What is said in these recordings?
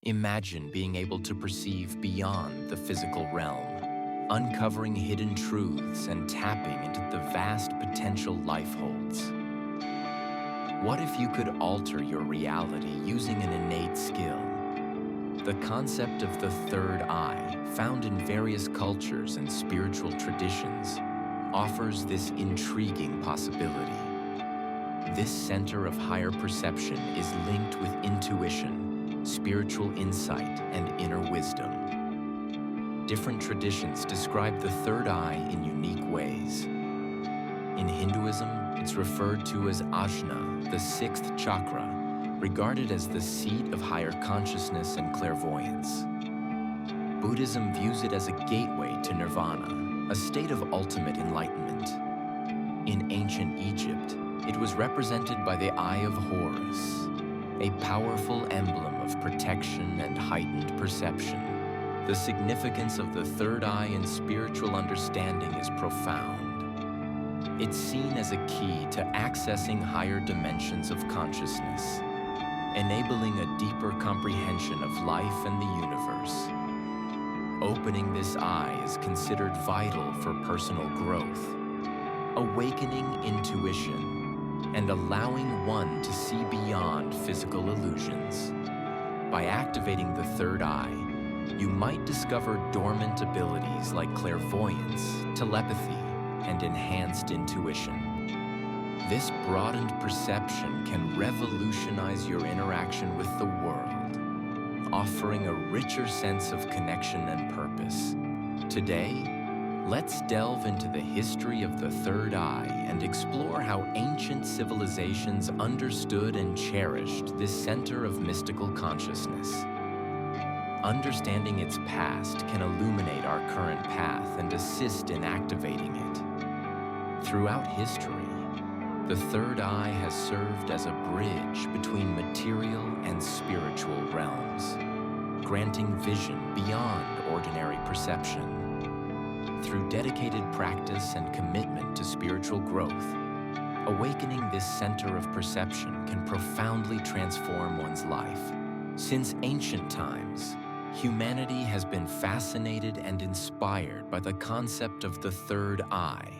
Imagine being able to perceive beyond the physical realm, uncovering hidden truths and tapping into the vast potential life holds. What if you could alter your reality using an innate skill? The concept of the third eye, found in various cultures and spiritual traditions, offers this intriguing possibility. This center of higher perception is linked with intuition, spiritual insight, and inner wisdom. Different traditions describe the third eye in unique ways. In Hinduism, it's referred to as ajna, the sixth chakra, regarded as the seat of higher consciousness and clairvoyance. Buddhism views it as a gateway to nirvana, a state of ultimate enlightenment. In ancient Egypt, it was represented by the Eye of Horus, a powerful emblem of protection and heightened perception. The significance of the third eye in spiritual understanding is profound. It's seen as a key to accessing higher dimensions of consciousness, enabling a deeper comprehension of life and the universe. Opening this eye is considered vital for personal growth, awakening intuition, and allowing one to see beyond physical illusions. By activating the third eye, you might discover dormant abilities like clairvoyance, telepathy, and enhanced intuition. This broadened perception can revolutionize your interaction with the world, offering a richer sense of connection and purpose. Today, let's delve into the history of the third eye and explore how ancient civilizations understood and cherished this center of mystical consciousness. Understanding its past can illuminate our current path and assist in activating it. Throughout history, the third eye has served as a bridge between material and spiritual realms, granting vision beyond ordinary perception. Through dedicated practice and commitment to spiritual growth, awakening this center of perception can profoundly transform one's life. Since ancient times, humanity has been fascinated and inspired by the concept of the third eye.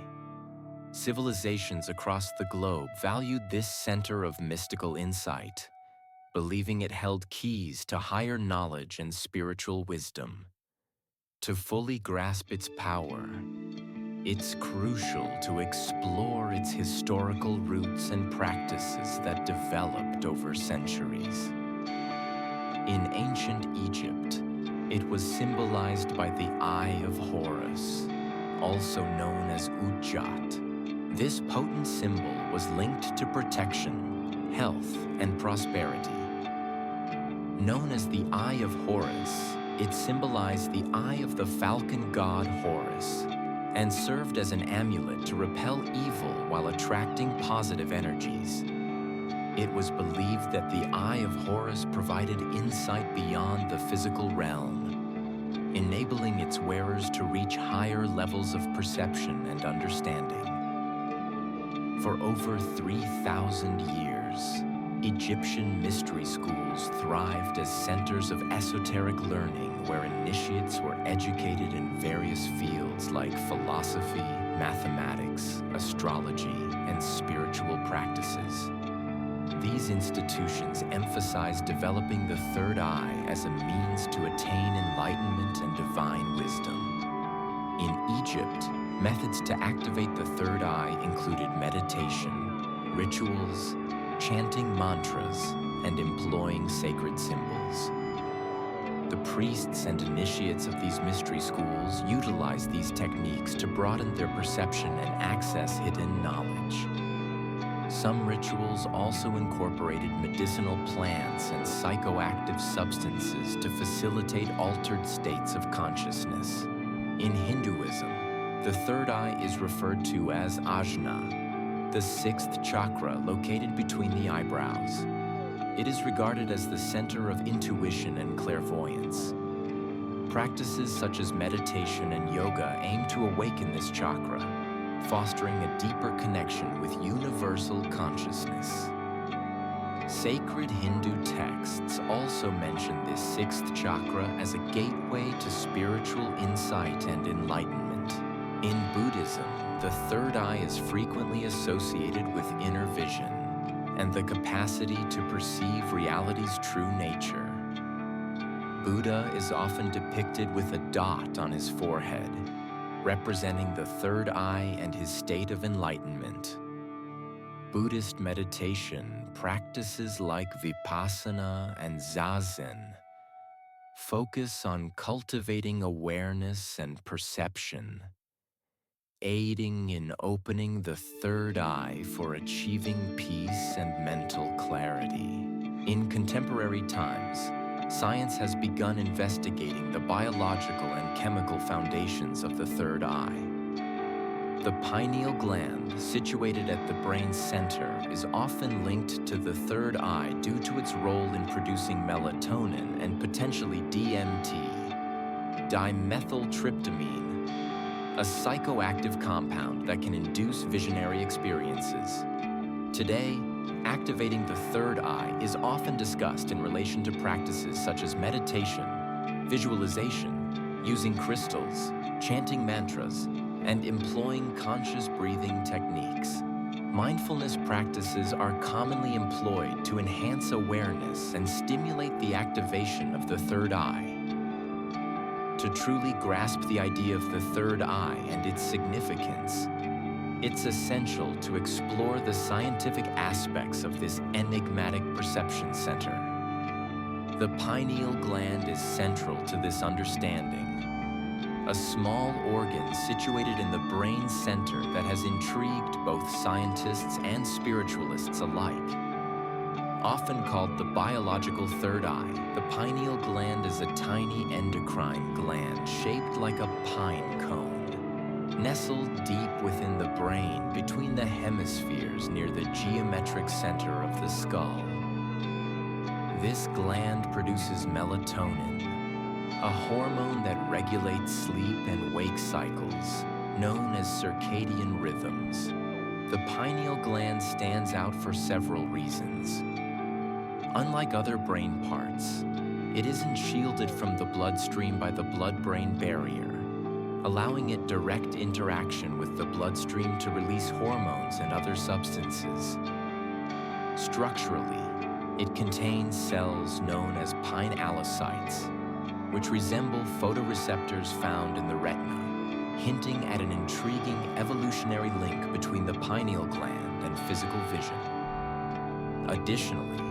Civilizations across the globe valued this center of mystical insight, believing it held keys to higher knowledge and spiritual wisdom. To fully grasp its power, it's crucial to explore its historical roots and practices that developed over centuries. In ancient Egypt, it was symbolized by the Eye of Horus, also known as Ujjat. This potent symbol was linked to protection, health, and prosperity. Known as the Eye of Horus, it symbolized the eye of the falcon god Horus and served as an amulet to repel evil while attracting positive energies. It was believed that the Eye of Horus provided insight beyond the physical realm, enabling its wearers to reach higher levels of perception and understanding. For over 3,000 years, Egyptian mystery schools thrived as centers of esoteric learning where initiates were educated in various fields like philosophy, mathematics, astrology, and spiritual practices. These institutions emphasized developing the third eye as a means to attain enlightenment and divine wisdom. In Egypt, methods to activate the third eye included meditation, rituals, chanting mantras, and employing sacred symbols. The priests and initiates of these mystery schools utilized these techniques to broaden their perception and access hidden knowledge. Some rituals also incorporated medicinal plants and psychoactive substances to facilitate altered states of consciousness. In Hinduism, the third eye is referred to as ajna, the sixth chakra located between the eyebrows. It is regarded as the center of intuition and clairvoyance. Practices such as meditation and yoga aim to awaken this chakra, fostering a deeper connection with universal consciousness. Sacred Hindu texts also mention this sixth chakra as a gateway to spiritual insight and enlightenment. In Buddhism, the third eye is frequently associated with inner vision and the capacity to perceive reality's true nature. Buddha is often depicted with a dot on his forehead, representing the third eye and his state of enlightenment. Buddhist meditation practices like Vipassana and Zazen focus on cultivating awareness and perception, aiding in opening the third eye for achieving peace and mental clarity. In contemporary times, science has begun investigating the biological and chemical foundations of the third eye. The pineal gland, situated at the brain's center, is often linked to the third eye due to its role in producing melatonin and potentially DMT, dimethyltryptamine, a psychoactive compound that can induce visionary experiences. Today, activating the third eye is often discussed in relation to practices such as meditation, visualization, using crystals, chanting mantras, and employing conscious breathing techniques. Mindfulness practices are commonly employed to enhance awareness and stimulate the activation of the third eye. To truly grasp the idea of the third eye and its significance, it's essential to explore the scientific aspects of this enigmatic perception center. The pineal gland is central to this understanding, a small organ situated in the brain center that has intrigued both scientists and spiritualists alike. Often called the biological third eye, the pineal gland is a tiny endocrine gland shaped like a pine cone, nestled deep within the brain between the hemispheres near the geometric center of the skull. This gland produces melatonin, a hormone that regulates sleep and wake cycles, known as circadian rhythms. The pineal gland stands out for several reasons. Unlike other brain parts, it isn't shielded from the bloodstream by the blood-brain barrier, allowing it direct interaction with the bloodstream to release hormones and other substances. Structurally, it contains cells known as pinealocytes, which resemble photoreceptors found in the retina, hinting at an intriguing evolutionary link between the pineal gland and physical vision. Additionally,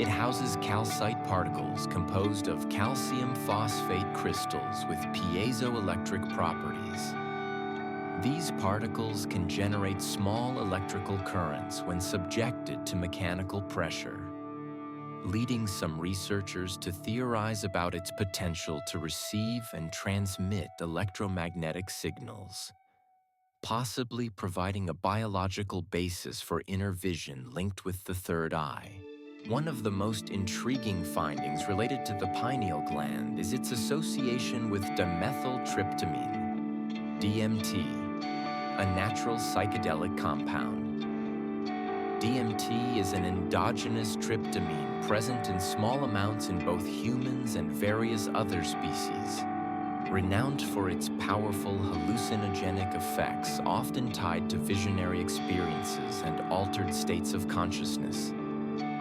it houses calcite particles composed of calcium phosphate crystals with piezoelectric properties. These particles can generate small electrical currents when subjected to mechanical pressure, leading some researchers to theorize about its potential to receive and transmit electromagnetic signals, possibly providing a biological basis for inner vision linked with the third eye. One of the most intriguing findings related to the pineal gland is its association with dimethyltryptamine, DMT, a natural psychedelic compound. DMT is an endogenous tryptamine present in small amounts in both humans and various other species. Renowned for its powerful hallucinogenic effects, often tied to visionary experiences and altered states of consciousness.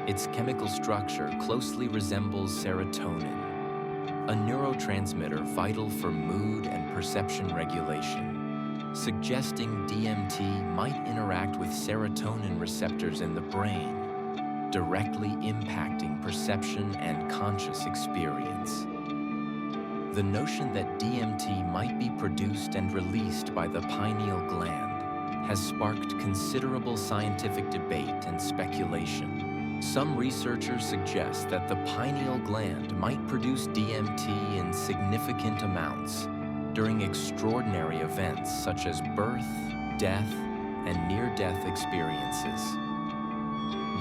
Its chemical structure closely resembles serotonin, a neurotransmitter vital for mood and perception regulation, suggesting DMT might interact with serotonin receptors in the brain, directly impacting perception and conscious experience. The notion that DMT might be produced and released by the pineal gland has sparked considerable scientific debate and speculation. Some researchers suggest that the pineal gland might produce DMT in significant amounts during extraordinary events such as birth, death, and near-death experiences.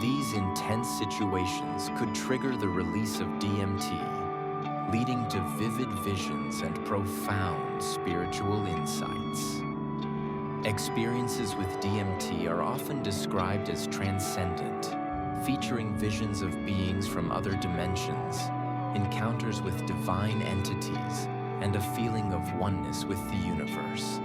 These intense situations could trigger the release of DMT, leading to vivid visions and profound spiritual insights. Experiences with DMT are often described as transcendent, featuring visions of beings from other dimensions, encounters with divine entities, and a feeling of oneness with the universe.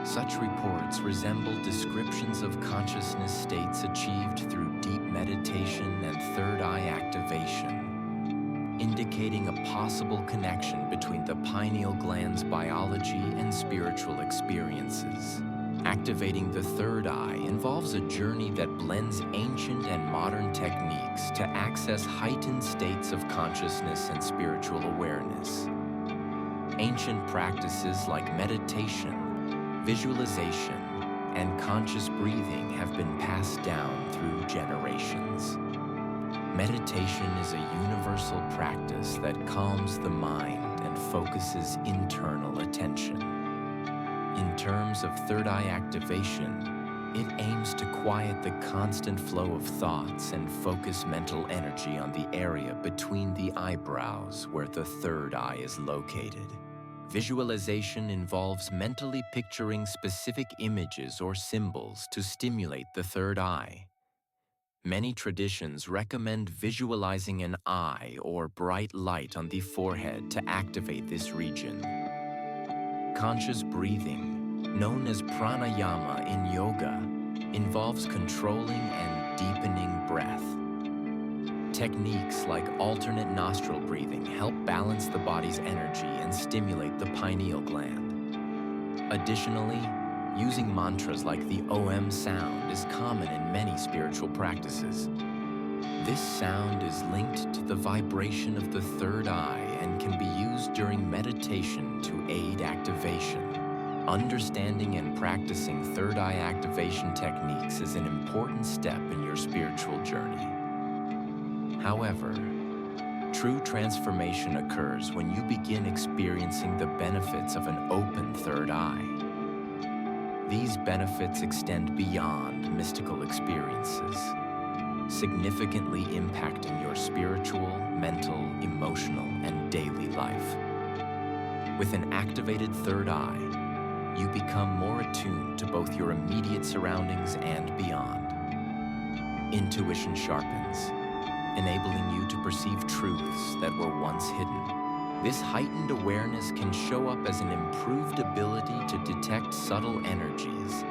Such reports resemble descriptions of consciousness states achieved through deep meditation and third eye activation, indicating a possible connection between the pineal gland's biology and spiritual experiences. Activating the third eye involves a journey that blends ancient and modern techniques to access heightened states of consciousness and spiritual awareness. Ancient practices like meditation, visualization, and conscious breathing have been passed down through generations. Meditation is a universal practice that calms the mind and focuses internal attention. In terms of third eye activation, it aims to quiet the constant flow of thoughts and focus mental energy on the area between the eyebrows where the third eye is located. Visualization involves mentally picturing specific images or symbols to stimulate the third eye. Many traditions recommend visualizing an eye or bright light on the forehead to activate this region. Conscious breathing, known as pranayama in yoga, involves controlling and deepening breath. Techniques like alternate nostril breathing help balance the body's energy and stimulate the pineal gland. Additionally, using mantras like the Om sound is common in many spiritual practices. This sound is linked to the vibration of the third eye and can be used during meditation to aid activation. Understanding and practicing third eye activation techniques is an important step in your spiritual journey. However, true transformation occurs when you begin experiencing the benefits of an open third eye. These benefits extend beyond mystical experiences, significantly impacting your spiritual, mental, emotional, and daily life. With an activated third eye, you become more attuned to both your immediate surroundings and beyond. Intuition sharpens, enabling you to perceive truths that were once hidden. This heightened awareness can show up as an improved ability to detect subtle energies,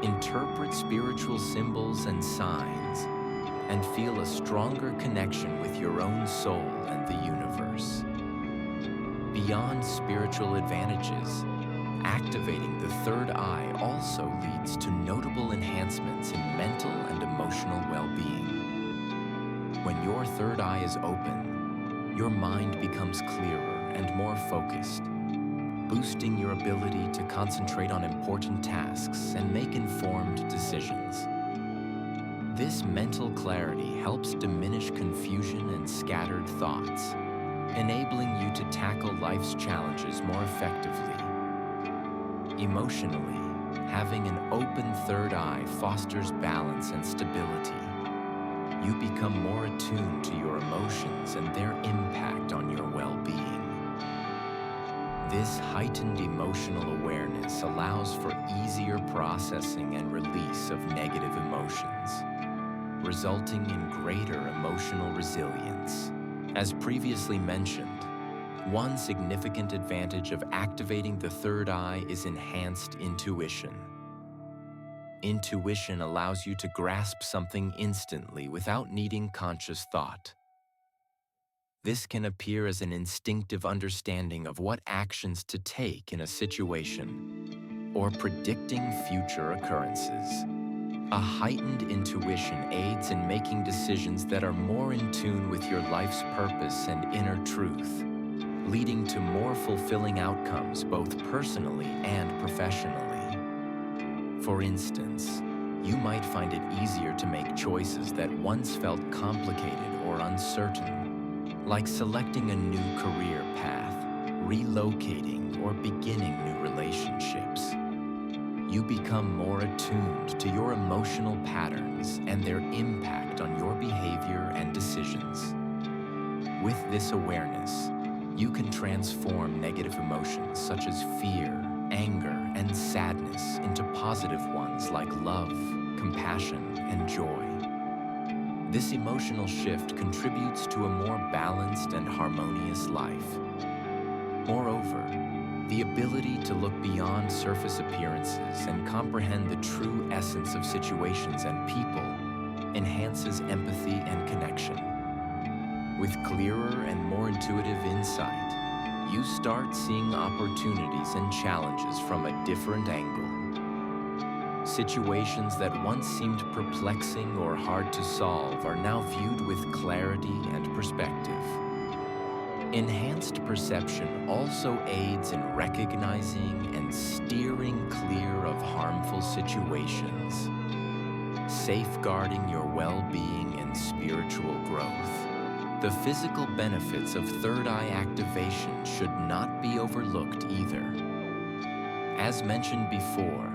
interpret spiritual symbols and signs, and feel a stronger connection with your own soul and the universe. Beyond spiritual advantages, activating the third eye also leads to notable enhancements in mental and emotional well-being. When your third eye is open, your mind becomes clearer and more focused, boosting your ability to concentrate on important tasks and make informed decisions. This mental clarity helps diminish confusion and scattered thoughts, enabling you to tackle life's challenges more effectively. Emotionally, having an open third eye fosters balance and stability. You become more attuned to your emotions and their impact on your well-being. This heightened emotional awareness allows for easier processing and release of negative emotions, resulting in greater emotional resilience. As previously mentioned, one significant advantage of activating the third eye is enhanced intuition. Intuition allows you to grasp something instantly without needing conscious thought. This can appear as an instinctive understanding of what actions to take in a situation, or predicting future occurrences. A heightened intuition aids in making decisions that are more in tune with your life's purpose and inner truth, leading to more fulfilling outcomes both personally and professionally. For instance, you might find it easier to make choices that once felt complicated or uncertain, like selecting a new career path, relocating, or beginning new relationships. You become more attuned to your emotional patterns and their impact on your behavior and decisions. With this awareness, you can transform negative emotions such as fear, anger, and sadness into positive ones like love, compassion, and joy. This emotional shift contributes to a more balanced and harmonious life. Moreover, the ability to look beyond surface appearances and comprehend the true essence of situations and people enhances empathy and connection. With clearer and more intuitive insight, you start seeing opportunities and challenges from a different angle. Situations that once seemed perplexing or hard to solve are now viewed with clarity and perspective. Enhanced perception also aids in recognizing and steering clear of harmful situations, safeguarding your well-being and spiritual growth. The physical benefits of third eye activation should not be overlooked either. As mentioned before,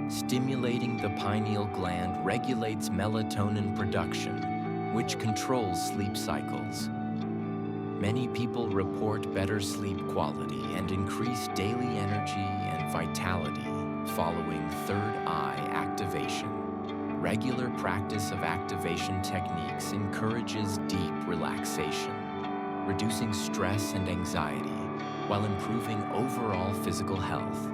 stimulating the pineal gland regulates melatonin production, which controls sleep cycles. Many people report better sleep quality and increased daily energy and vitality following third eye activation. Regular practice of activation techniques encourages deep relaxation, reducing stress and anxiety while improving overall physical health.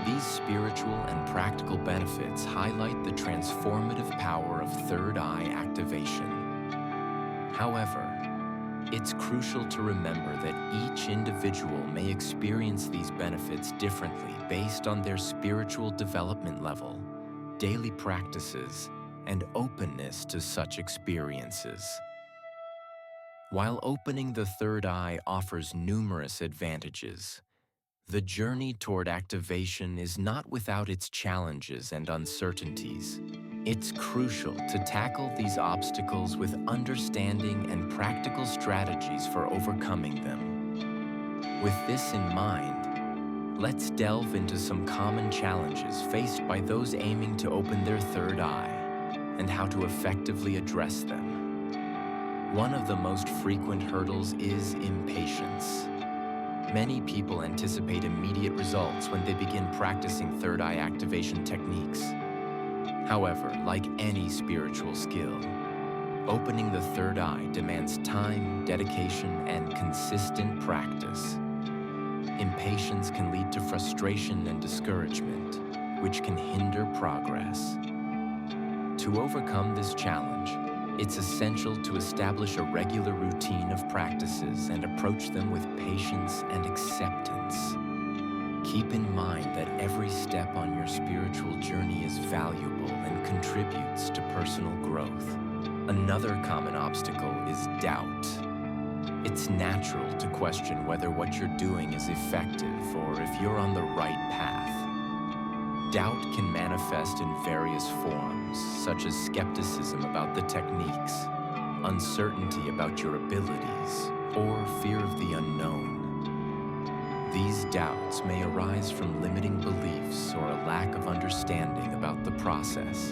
These spiritual and practical benefits highlight the transformative power of third eye activation. However, it's crucial to remember that each individual may experience these benefits differently based on their spiritual development level, daily practices, and openness to such experiences. While opening the third eye offers numerous advantages, the journey toward activation is not without its challenges and uncertainties. It's crucial to tackle these obstacles with understanding and practical strategies for overcoming them. With this in mind, let's delve into some common challenges faced by those aiming to open their third eye and how to effectively address them. One of the most frequent hurdles is impatience. Many people anticipate immediate results when they begin practicing third eye activation techniques. However, like any spiritual skill, opening the third eye demands time, dedication, and consistent practice. Impatience can lead to frustration and discouragement, which can hinder progress. To overcome this challenge, it's essential to establish a regular routine of practices and approach them with patience and acceptance. Keep in mind that every step on your spiritual journey is valuable and contributes to personal growth. Another common obstacle is doubt. It's natural to question whether what you're doing is effective or if you're on the right path. Doubt can manifest in various forms, such as skepticism about the techniques, uncertainty about your abilities, or fear of the unknown. These doubts may arise from limiting beliefs or a lack of understanding about the process.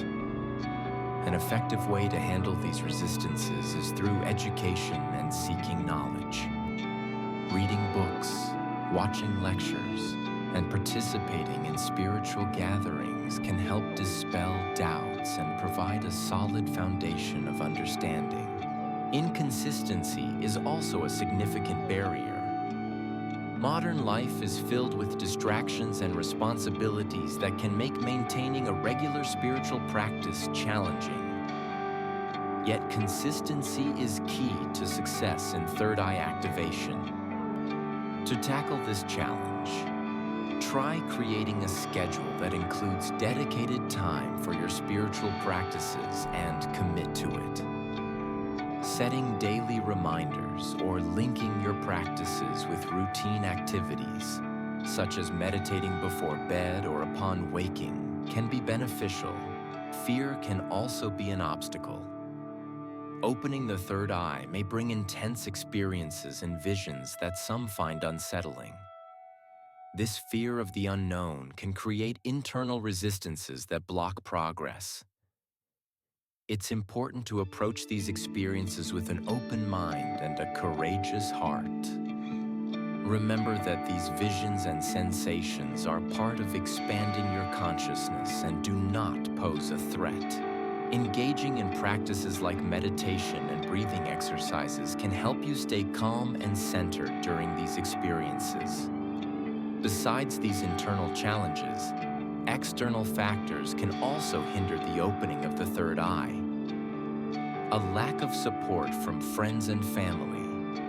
An effective way to handle these resistances is through education and seeking knowledge. Reading books, watching lectures, and participating in spiritual gatherings can help dispel doubts and provide a solid foundation of understanding. Inconsistency is also a significant barrier. Modern life is filled with distractions and responsibilities that can make maintaining a regular spiritual practice challenging. Yet consistency is key to success in third eye activation. To tackle this challenge, try creating a schedule that includes dedicated time for your spiritual practices and commit to it. Setting daily reminders or linking your practices with routine activities, such as meditating before bed or upon waking, can be beneficial. Fear can also be an obstacle. Opening the third eye may bring intense experiences and visions that some find unsettling. This fear of the unknown can create internal resistances that block progress. It's important to approach these experiences with an open mind and a courageous heart. Remember that these visions and sensations are part of expanding your consciousness and do not pose a threat. Engaging in practices like meditation and breathing exercises can help you stay calm and centered during these experiences. Besides these internal challenges, external factors can also hinder the opening of the third eye. A lack of support from friends and family,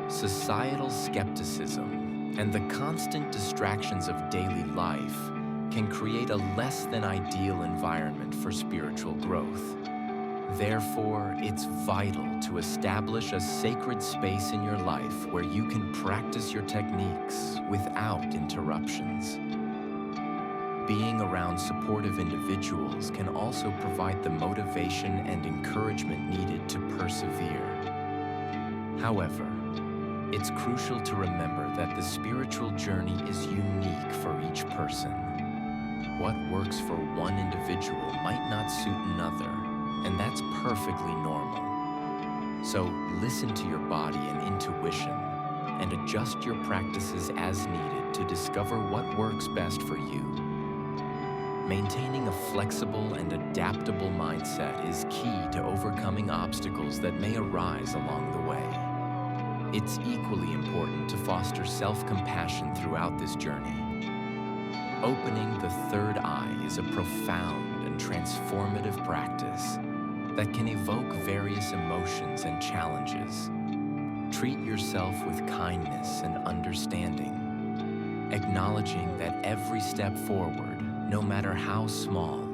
societal skepticism, and the constant distractions of daily life can create a less than ideal environment for spiritual growth. Therefore, it's vital to establish a sacred space in your life where you can practice your techniques without interruptions. Being around supportive individuals can also provide the motivation and encouragement needed to persevere. However, it's crucial to remember that the spiritual journey is unique for each person. What works for one individual might not suit another, and that's perfectly normal. So listen to your body and intuition, and adjust your practices as needed to discover what works best for you. Maintaining a flexible and adaptable mindset is key to overcoming obstacles that may arise along the way. It's equally important to foster self-compassion throughout this journey. Opening the third eye is a profound and transformative practice that can evoke various emotions and challenges. Treat yourself with kindness and understanding, acknowledging that every step forward, no matter how small,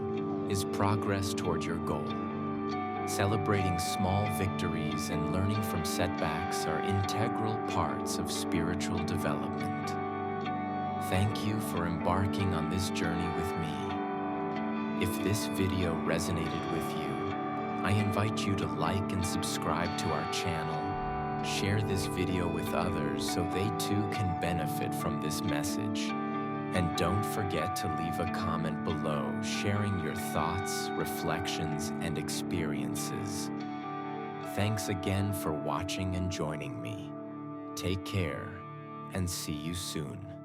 is progress toward your goal. Celebrating small victories and learning from setbacks are integral parts of spiritual development. Thank you for embarking on this journey with me. If this video resonated with you, I invite you to like and subscribe to our channel. Share this video with others so they too can benefit from this message. And don't forget to leave a comment below sharing your thoughts, reflections, and experiences. Thanks again for watching and joining me. Take care, and see you soon.